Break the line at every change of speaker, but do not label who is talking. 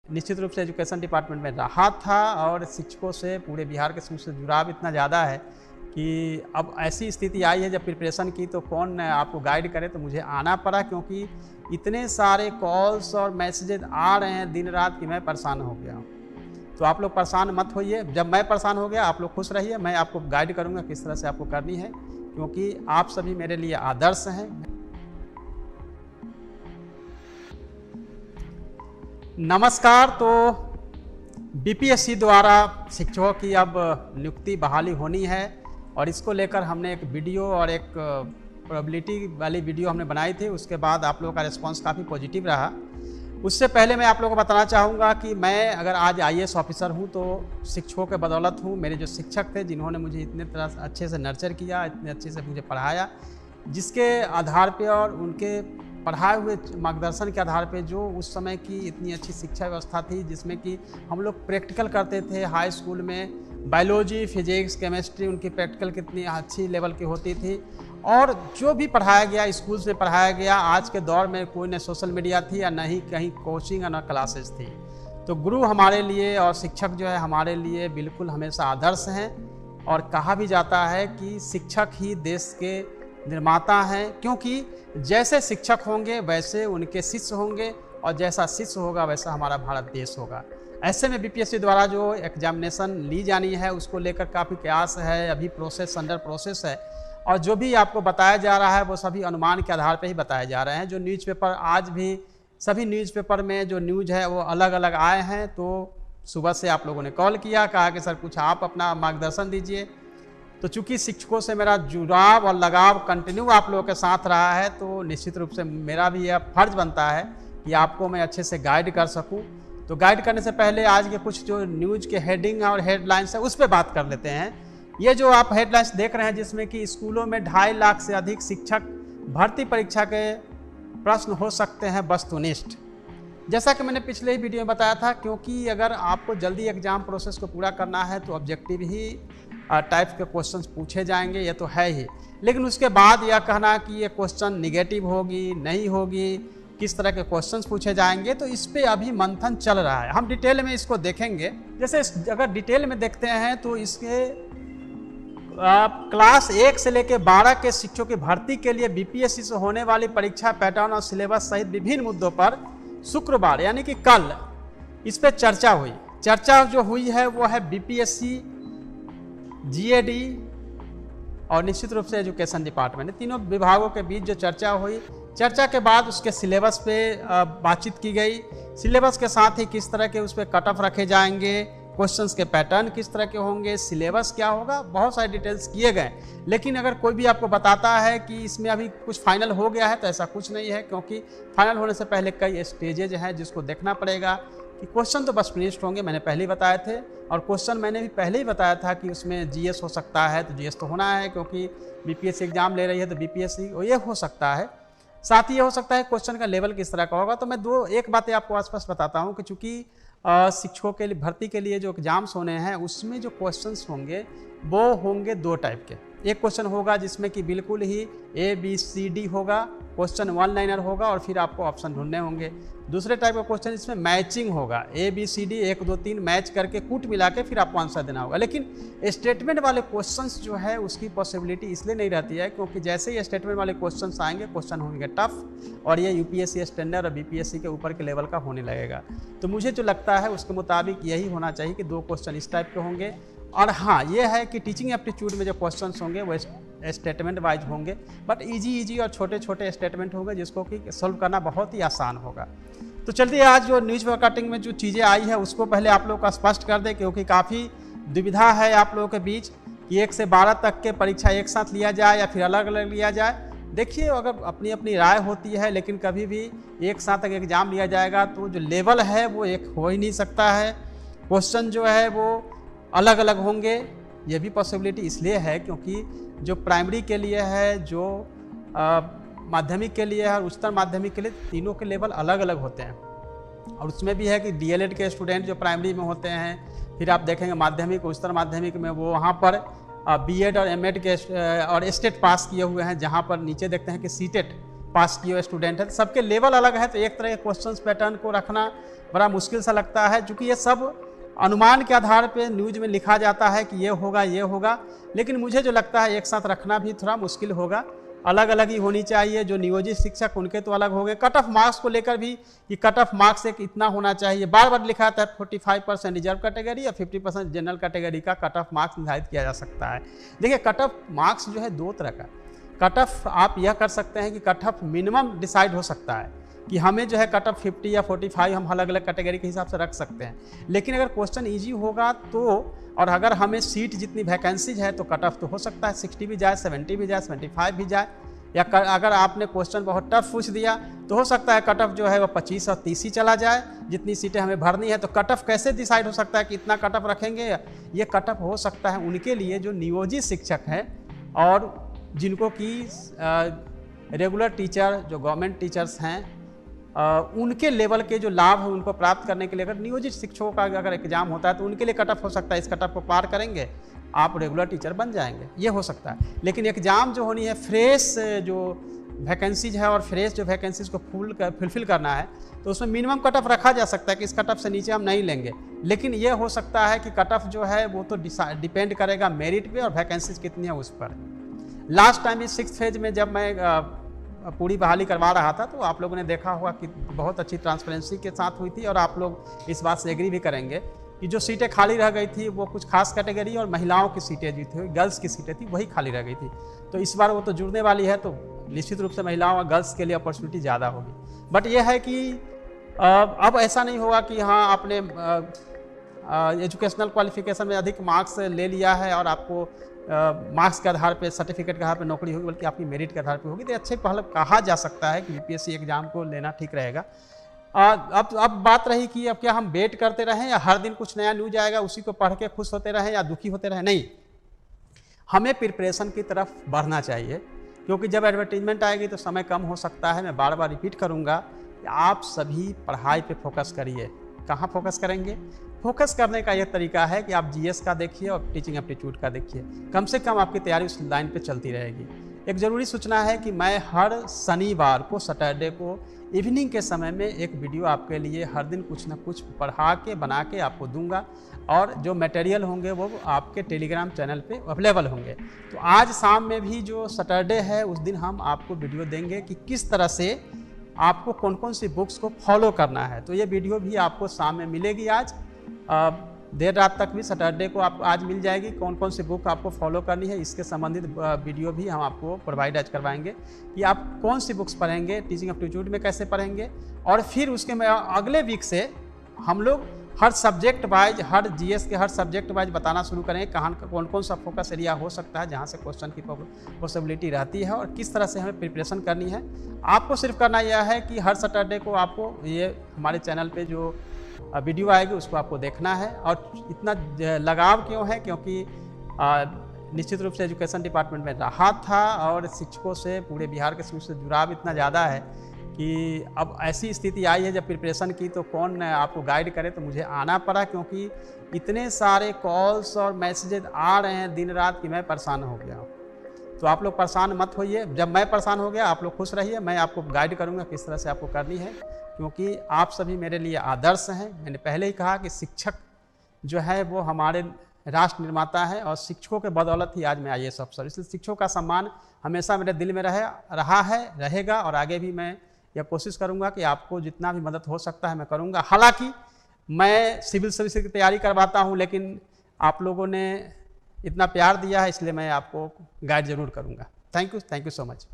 निश्चित रूप से एजुकेशन डिपार्टमेंट में रहा था और शिक्षकों से पूरे बिहार के स्कूल से जुड़ाव इतना ज़्यादा है कि अब ऐसी स्थिति आई है जब प्रिपरेशन की तो कौन आपको गाइड करे, तो मुझे आना पड़ा क्योंकि इतने सारे कॉल्स और मैसेजेस आ रहे हैं दिन रात कि मैं परेशान हो गया हूँ। तो आप लोग परेशान मत होइए, जब मैं परेशान हो गया आप लोग खुश रहिए, मैं आपको गाइड करूँगा किस तरह से आपको करनी है, क्योंकि आप सभी मेरे लिए आदर्श हैं। नमस्कार। तो बीपीएससी द्वारा शिक्षकों की अब नियुक्ति बहाली होनी है और इसको लेकर हमने एक वीडियो और एक प्रोबेबिलिटी वाली वीडियो हमने बनाई थी। उसके बाद आप लोगों का रिस्पांस काफ़ी पॉजिटिव रहा। उससे पहले मैं आप लोगों को बताना चाहूँगा कि मैं अगर आज आईएएस ऑफिसर हूँ तो शिक्षकों के बदौलत हूँ। मेरे जो शिक्षक थे जिन्होंने मुझे इतने तरह से अच्छे से नर्चर किया, इतने अच्छे से मुझे पढ़ाया, जिसके आधार पे और उनके पढ़ाए हुए मार्गदर्शन के आधार पे जो उस समय की इतनी अच्छी शिक्षा व्यवस्था थी, जिसमें कि हम लोग प्रैक्टिकल करते थे। हाई स्कूल में बायोलॉजी, फिजिक्स, केमिस्ट्री उनकी प्रैक्टिकल कितनी अच्छी लेवल की होती थी और जो भी पढ़ाया गया स्कूल से पढ़ाया गया। आज के दौर में कोई न सोशल मीडिया थी या न ही कहीं कोचिंग और न क्लासेस थी। तो गुरु हमारे लिए और शिक्षक जो है हमारे लिए बिल्कुल हमेशा आदर्श हैं और कहा भी जाता है कि शिक्षक ही देश के निर्माता हैं, क्योंकि जैसे शिक्षक होंगे वैसे उनके शिष्य होंगे और जैसा शिष्य होगा वैसा हमारा भारत देश होगा। ऐसे में बीपीएससी द्वारा जो एग्जामिनेशन ली जानी है उसको लेकर काफ़ी प्रयास है, अभी प्रोसेस अंडर प्रोसेस है और जो भी आपको बताया जा रहा है वो सभी अनुमान के आधार पर ही बताए जा रहे हैं। जो न्यूज़पेपर आज भी सभी न्यूज़पेपर में जो न्यूज़ है वो अलग अलग आए हैं। तो सुबह से आप लोगों ने कॉल किया, कहा कि सर कुछ आप अपना मार्गदर्शन दीजिए। तो चूंकि शिक्षकों से मेरा जुड़ाव और लगाव कंटिन्यू आप लोगों के साथ रहा है तो निश्चित रूप से मेरा भी यह फर्ज बनता है कि आपको मैं अच्छे से गाइड कर सकूं। तो गाइड करने से पहले आज के कुछ जो न्यूज़ के हेडिंग और हेडलाइंस है उस पर बात कर लेते हैं। ये जो आप हेडलाइंस देख रहे हैं जिसमें कि स्कूलों में 2.5 लाख से अधिक शिक्षक भर्ती परीक्षा के प्रश्न हो सकते हैं वस्तुनिष्ठ। जैसा कि मैंने पिछले ही वीडियो में बताया था, क्योंकि अगर आपको जल्दी एग्जाम प्रोसेस को पूरा करना है तो ऑब्जेक्टिव ही टाइप के क्वेश्चंस पूछे जाएंगे, ये तो है ही। लेकिन उसके बाद यह कहना कि ये क्वेश्चन निगेटिव होगी नहीं होगी, किस तरह के क्वेश्चंस पूछे जाएंगे, तो इस पे अभी मंथन चल रहा है। हम डिटेल में इसको देखेंगे। जैसे अगर डिटेल में देखते हैं तो इसके क्लास 1 से लेकर 12 के शिक्षकों की भर्ती के लिए बीपीएससी से होने वाली परीक्षा पैटर्न और सिलेबस सहित विभिन्न मुद्दों पर शुक्रवार यानी कि कल इस पर चर्चा हुई। चर्चा जो हुई है वो है बीपीएससी, जीएडी और निश्चित रूप से एजुकेशन डिपार्टमेंट, तीनों विभागों के बीच जो चर्चा हुई। चर्चा के बाद उसके सिलेबस पे बातचीत की गई। सिलेबस के साथ ही किस तरह के उस पर कट ऑफ रखे जाएंगे, क्वेश्चंस के पैटर्न किस तरह के होंगे, सिलेबस क्या होगा, बहुत सारे डिटेल्स किए गए। लेकिन अगर कोई भी आपको बताता है कि इसमें अभी कुछ फाइनल हो गया है तो ऐसा कुछ नहीं है, क्योंकि फाइनल होने से पहले कई स्टेजेज हैं जिसको देखना पड़ेगा। कि क्वेश्चन तो बस फिनिश्ड होंगे, मैंने पहले ही बताए थे, और क्वेश्चन मैंने भी पहले ही बताया था कि उसमें जीएस हो सकता है, तो जीएस तो होना है क्योंकि बीपीएससी एग्जाम ले रही है तो बीपीएससी ये हो सकता है। साथ ही ये हो सकता है क्वेश्चन का लेवल किस तरह का होगा। तो मैं एक बातें आपको स्पष्ट बताता हूँ कि चूँकि शिक्षकों के लिए भर्ती के लिए जो एग्जाम्स होने हैं उसमें जो क्वेश्चंस होंगे वो होंगे 2 टाइप के। एक क्वेश्चन होगा जिसमें कि बिल्कुल ही ABCD होगा, क्वेश्चन 1 लाइनर होगा और फिर आपको ऑप्शन ढूंढने होंगे। दूसरे टाइप का क्वेश्चन इसमें मैचिंग होगा, ABCD 1 2 3 मैच करके कूट मिला के फिर आपको आंसर देना होगा। लेकिन स्टेटमेंट वाले क्वेश्चंस जो है उसकी पॉसिबिलिटी इसलिए नहीं रहती है क्योंकि जैसे ही स्टेटमेंट वाले क्वेश्चंस आएंगे क्वेश्चन होंगे टफ और ये यूपीएससी स्टैंडर्ड और बीपीएससी के ऊपर के लेवल का होने लगेगा। तो मुझे जो लगता है उसके मुताबिक यही होना चाहिए कि 2 क्वेश्चन इस टाइप के होंगे। और हाँ, ये है कि टीचिंग एप्टीट्यूड में जो क्वेश्चंस होंगे वो स्टेटमेंट वाइज होंगे, बट इजी और छोटे छोटे स्टेटमेंट होंगे जिसको कि सॉल्व करना बहुत ही आसान होगा। तो चलिए आज जो न्यूज़ मार्केटिंग में जो चीज़ें आई है उसको पहले आप लोगों का स्पष्ट कर दें, क्योंकि काफ़ी दुविधा है आप लोगों के बीच कि 1 से 12 तक के परीक्षा एक साथ लिया जाए या फिर अलग अलग लिया जाए। देखिए, अगर अपनी अपनी राय होती है, लेकिन कभी भी एक साथ अगर एग्जाम लिया जाएगा तो जो लेवल है वो एक हो ही नहीं सकता है। क्वेश्चन जो है वो अलग अलग होंगे। ये भी पॉसिबिलिटी इसलिए है क्योंकि जो प्राइमरी के लिए है, जो माध्यमिक के लिए है और उच्चतर माध्यमिक के लिए, तीनों के लेवल अलग अलग होते हैं। और उसमें भी है कि डीएलएड के स्टूडेंट जो प्राइमरी में होते हैं, फिर आप देखेंगे माध्यमिक उच्चतर माध्यमिक में वो वहाँ पर बीएड और एमएड के और स्टेट पास किए हुए हैं, जहाँ पर नीचे देखते हैं कि सीटेट पास किए हुए स्टूडेंट हैं, सबके लेवल अलग है, तो एक तरह के क्वेश्चन पैटर्न को रखना बड़ा मुश्किल सा लगता है, क्योंकि ये सब अनुमान के आधार पे न्यूज में लिखा जाता है कि ये होगा, लेकिन मुझे जो लगता है एक साथ रखना भी थोड़ा मुश्किल होगा, अलग अलग ही होनी चाहिए। जो नियोजित शिक्षक उनके तो अलग हो गए। कट ऑफ मार्क्स को लेकर भी कि कट ऑफ मार्क्स एक इतना होना चाहिए, बार बार लिखा था 45% रिजर्व कैटेगरी या 50% जनरल कैटेगरी का कट ऑफ मार्क्स निर्धारित किया जा सकता है। देखिए कट ऑफ मार्क्स जो है दो तरह का कट ऑफ आप यह कर सकते हैं कि कट ऑफ मिनिमम डिसाइड हो सकता है कि हमें जो है कट ऑफ 50 या 45 हम अलग अलग कैटेगरी के हिसाब से रख सकते हैं, लेकिन अगर क्वेश्चन ईजी होगा तो, और अगर हमें सीट जितनी वैकेंसीज है तो कट ऑफ तो हो सकता है 60 भी जाए, 70 भी जाए, 75 भी जाए, या अगर आपने क्वेश्चन बहुत टफ पूछ दिया तो हो सकता है कट ऑफ जो है वो 25 और 30 ही चला जाए, जितनी सीटें हमें भरनी है। तो कट ऑफ कैसे डिसाइड हो सकता है कि इतना कट ऑफ रखेंगे? ये कट ऑफ हो सकता है उनके लिए जो नियोजित शिक्षक हैं और जिनको कि रेगुलर टीचर जो गवर्नमेंट टीचर्स हैं उनके लेवल के जो लाभ है उनको प्राप्त करने के लिए अगर नियोजित शिक्षकों का अगर एग्जाम होता है तो उनके लिए कट ऑफ हो सकता है। इस कट ऑफ को पार करेंगे आप रेगुलर टीचर बन जाएंगे, ये हो सकता है। लेकिन एग्जाम जो होनी है फ्रेश जो वैकेंसीज है और फ्रेश जो वैकेंसीज को फुलफिल करना है तो उसमें मिनिमम कट ऑफ रखा जा सकता है कि इस कट ऑफ से नीचे हम नहीं लेंगे, लेकिन ये हो सकता है कि कट ऑफ जो है वो तो डिपेंड करेगा मेरिट पे और वैकेंसीज कितनी है उस पर। लास्ट टाइम इस 6th फेज में जब मैं पूरी बहाली करवा रहा था तो आप लोगों ने देखा होगा कि बहुत अच्छी ट्रांसपेरेंसी के साथ हुई थी, और आप लोग इस बात से एग्री भी करेंगे कि जो सीटें खाली रह गई थी वो कुछ खास कैटेगरी और महिलाओं की सीटें जो थी, गर्ल्स की सीटें थी, वही खाली रह गई थी। तो इस बार वो तो जुड़ने वाली है, तो निश्चित रूप से महिलाओं और गर्ल्स के लिए अपॉर्चुनिटी ज़्यादा होगी। बट ये है कि अब ऐसा नहीं होगा कि हाँ आपने एजुकेशनल क्वालिफिकेशन में अधिक मार्क्स ले लिया है और आपको मार्क्स के आधार पे, सर्टिफिकेट के आधार पे नौकरी होगी, बल्कि आपकी मेरिट के आधार पे होगी। तो अच्छे पहले कहा जा सकता है कि यूपीएससी एग्जाम को लेना ठीक रहेगा। अब बात रही कि अब क्या हम वेट करते रहें या हर दिन कुछ नया न्यूज आएगा उसी को पढ़ के खुश होते रहें या दुखी होते रहें? नहीं, हमें प्रिपरेशन की तरफ बढ़ना चाहिए, क्योंकि जब एडवर्टीजमेंट आएगी तो समय कम हो सकता है। मैं बार बार रिपीट करूँगा कि आप सभी पढ़ाई पे फोकस करिए। कहाँ फोकस करेंगे? फोकस करने का यह तरीका है कि आप जीएस का देखिए और टीचिंग एप्टीट्यूड का देखिए, कम से कम आपकी तैयारी उस लाइन पे चलती रहेगी। एक ज़रूरी सूचना है कि मैं हर शनिवार को, सैटरडे को इवनिंग के समय में एक वीडियो आपके लिए हर दिन कुछ ना कुछ पढ़ा के बना के आपको दूंगा, और जो मटेरियल होंगे वो आपके टेलीग्राम चैनल पे अवेलेबल होंगे। तो आज शाम में भी जो सैटरडे है उस दिन हम आपको वीडियो देंगे कि किस तरह से आपको कौन कौन सी बुक्स को फॉलो करना है। तो ये वीडियो भी आपको शाम में मिलेगी। आज देर रात तक भी सैटरडे को आप आज मिल जाएगी। कौन कौन सी बुक आपको फॉलो करनी है इसके संबंधित वीडियो भी हम आपको प्रोवाइड आज करवाएंगे कि आप कौन सी बुक्स पढ़ेंगे, टीचिंग एप्टीट्यूड में कैसे पढ़ेंगे, और फिर उसके में अगले वीक से हम लोग हर सब्जेक्ट वाइज, हर जीएस के हर सब्जेक्ट वाइज बताना शुरू करेंगे कहाँ कौन कौन सा फोकस एरिया हो सकता है जहाँ से क्वेश्चन की पॉसिबिलिटी रहती है और किस तरह से हमें प्रिपरेशन करनी है। आपको सिर्फ करना यह है कि हर सैटरडे को आपको ये हमारे चैनल पे जो वीडियो आएगी उसको आपको देखना है। और इतना लगाव क्यों है? क्योंकि निश्चित रूप से एजुकेशन डिपार्टमेंट में रहा था और शिक्षकों से, पूरे बिहार के शिक्षकों से जुड़ाव इतना ज़्यादा है कि अब ऐसी स्थिति आई है जब प्रिपरेशन की तो कौन आपको गाइड करे, तो मुझे आना पड़ा, क्योंकि इतने सारे कॉल्स और मैसेजेस आ रहे हैं दिन रात कि मैं परेशान हो गया हूँ। तो आप लोग परेशान मत होइए। जब मैं परेशान हो गया आप लोग खुश रहिए, मैं आपको गाइड करूँगा किस तरह से आपको करनी है, क्योंकि आप सभी मेरे लिए आदर्श हैं। मैंने पहले ही कहा कि शिक्षक जो है वो हमारे राष्ट्र निर्माता है और शिक्षकों के बदौलत ही आज मैं IAS अफसर। इसलिए शिक्षकों का सम्मान हमेशा मेरे दिल में रहा है, रहेगा, और आगे भी मैं यह कोशिश करूंगा कि आपको जितना भी मदद हो सकता है मैं करूंगा। हालांकि मैं सिविल सर्विस की तैयारी करवाता हूं, लेकिन आप लोगों ने इतना प्यार दिया है इसलिए मैं आपको गाइड जरूर करूंगा। Thank you so much.